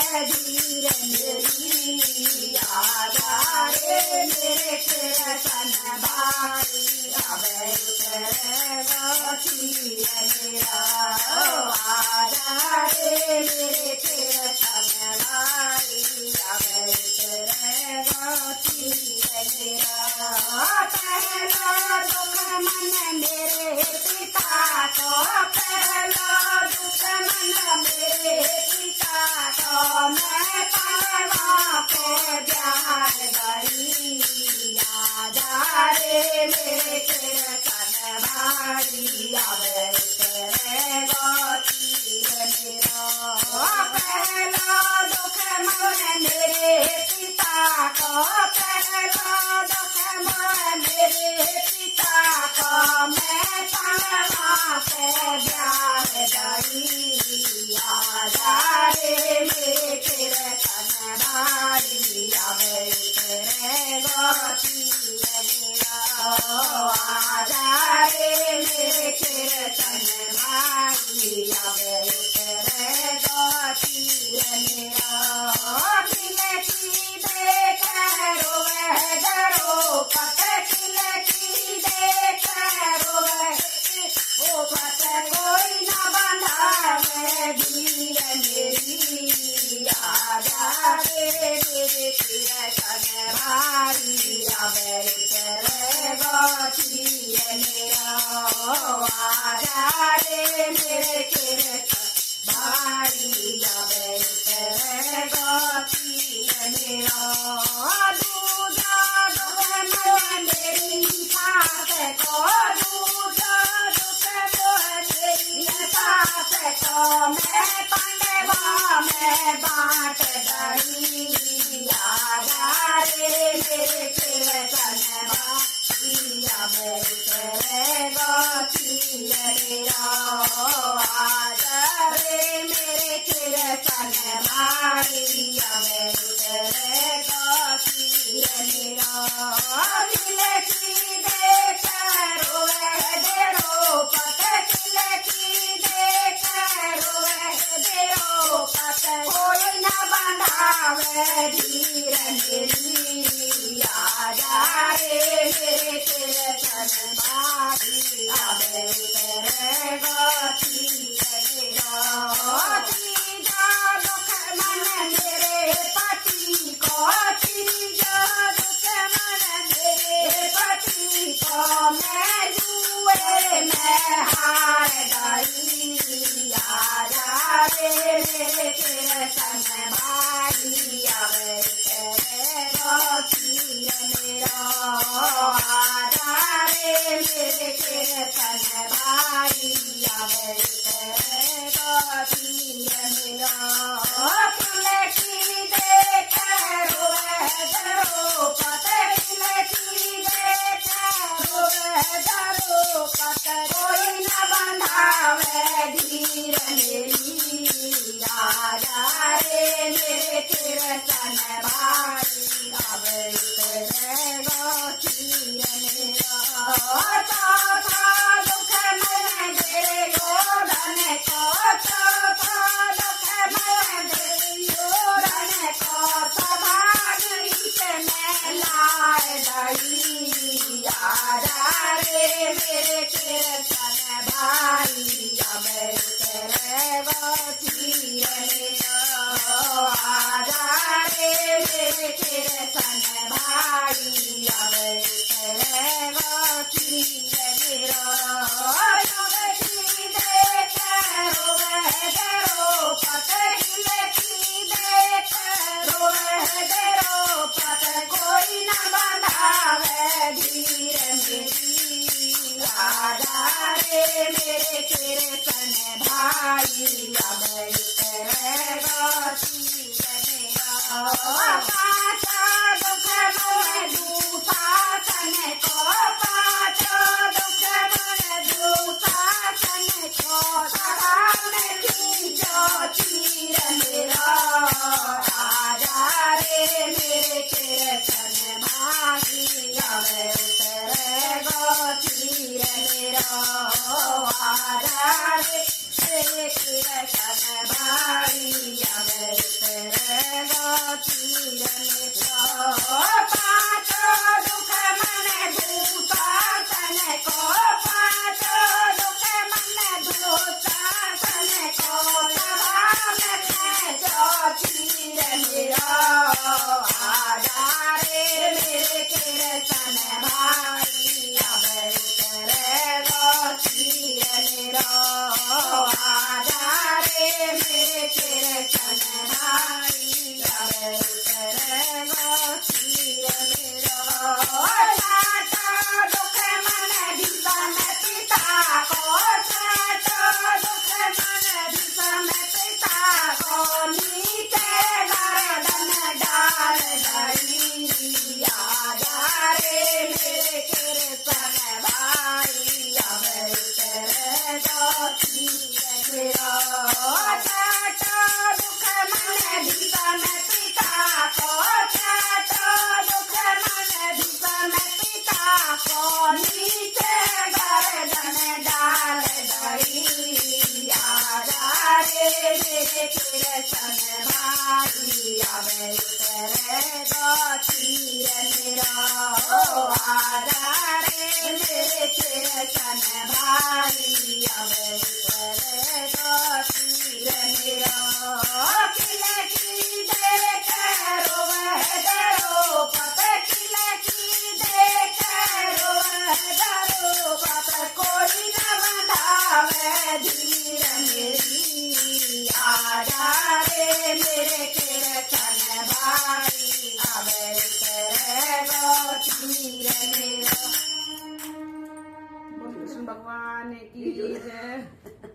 धीर मेरी आजा रे मेरे कृष्ण भाई अबे उतरेगा धीर मेरा आजा रे मेरे कृष्ण भाई अबे उतरेगा धीर मेरा पहला दुख मन मेरे पिता को पहला दुख मन मेरे पिता को मैं परवा को ध्यान गई आजा रे मेरे कृष्ण भाई अबे उतरेगा तीर मेरा पहला दुख मन मेरे पिता को पहला दुख मन मेरे पिता को मैं परवा को ध्यान गई आजा रे मेरे कृष्ण भाई अबे उतरेगा तीर मेरा आजा रे मेरे कृष्ण भाई अबे उतरेगा तीर मेरा खिलती देख रोवे डरो पत खिलती देख रोवे ओ पत कोई न बंधावे धीर मेरी आजा रे मेरे कृष्ण भाई अबे उतरेगा तीर मेरा आजा रे मेरे कृष्ण भाई अबे उतरेगा तीर मेरा दूजा दुख मन मेरी सास को दूजा दुख मेरी सास को मैं पंडवा में बांट गई आजा रे मेरे कृष्ण भाई अबे उतरेगा तीर मेरा आजा रे मेरे कृष्ण भाई अबे उतरेगा तीर मेरा खिलती देख रोवे डेरो पत खिलती देख रोवे डेरो पत कोई न बंधावे धीर मेरी आजा रे मेरे कृष्ण भाई अबे उतरेगा तीर मेरा तीजा दुख मन मेरे पति को तीजा दुख मन मेरे पति को मैं जुए में हार गई आजा रे मेरे कृष्ण भाई अबे उतरेगा तीर मेरा आजा रे मेरे कृष्ण भाई अबे उतरेगा तीर मेरा खिलती देख रोवे डरो पत खिलती देख रोवे डरो पत कोई न बंधावे धीर मेरी आजा रे मेरे कृष्ण भाई अबे उतरेगा तीर मेरा चौथा दुख मन मेरे गोधन को चौथा दुख मन मेरे गोधन को सभाग में लार गई आजा रे मेरे कृष्ण भाई अबे उतरेगा तीर मेरा आजा रे मेरे कृष्ण भाई अबे उतरेगा तीर मेरा खिलती देख रोवे डरो पत खिलती देख रोवे डरो पत कोई न बंधावे धीर मेरी आजा रे मेरे कृष्ण भाई अबे उतरेगा तीर मेरा पाचा दुख मन दुशासन को पाचा दुख मन दुशासन को सदा में खींचो तीर मेरा आजा रे मेरे कृष्ण भाई अबे उतरेगा तीर मेरा आजा रे मेरे कृष्ण भाई अब उतरेगा तीरन को पाँचों दुख मन दुशासन को पाँचों दुख मन दुशासन को सभा में जो तीर मेरा आजा रे मेरे कृष्ण भाई अब उतरेगा तीर मेरा आजा रे मेरे कृष्ण भाई अब उतरेगा तीर मेरा छाटा दुख मन भीषण पिता को छाटा दुख मन भीषण पिता को नीचे गर्दन डाल गई आजा रे मेरे कृष्ण भाई अब उतरेगा तीर मेरा छाटा दुख मन भीषण पिता को छाटा दुख मन भीषण पिता को नीचे गर्दन डाल गई आजा रे मेरे कृष्ण भाई अब उतरेगा तीर मेरा आजा रे मेरे कृष्ण भाई अब उतरेगा तीर मेरा खिलकी देख रोवह द्रौपद खिलकी देख रोवह द्रौपद कोई न बंधावे धीर मेरी आजा रे मेरे कृष्ण भाई अब उतरेगा तीर मेरा। बोल कृष्ण भगवान की जय।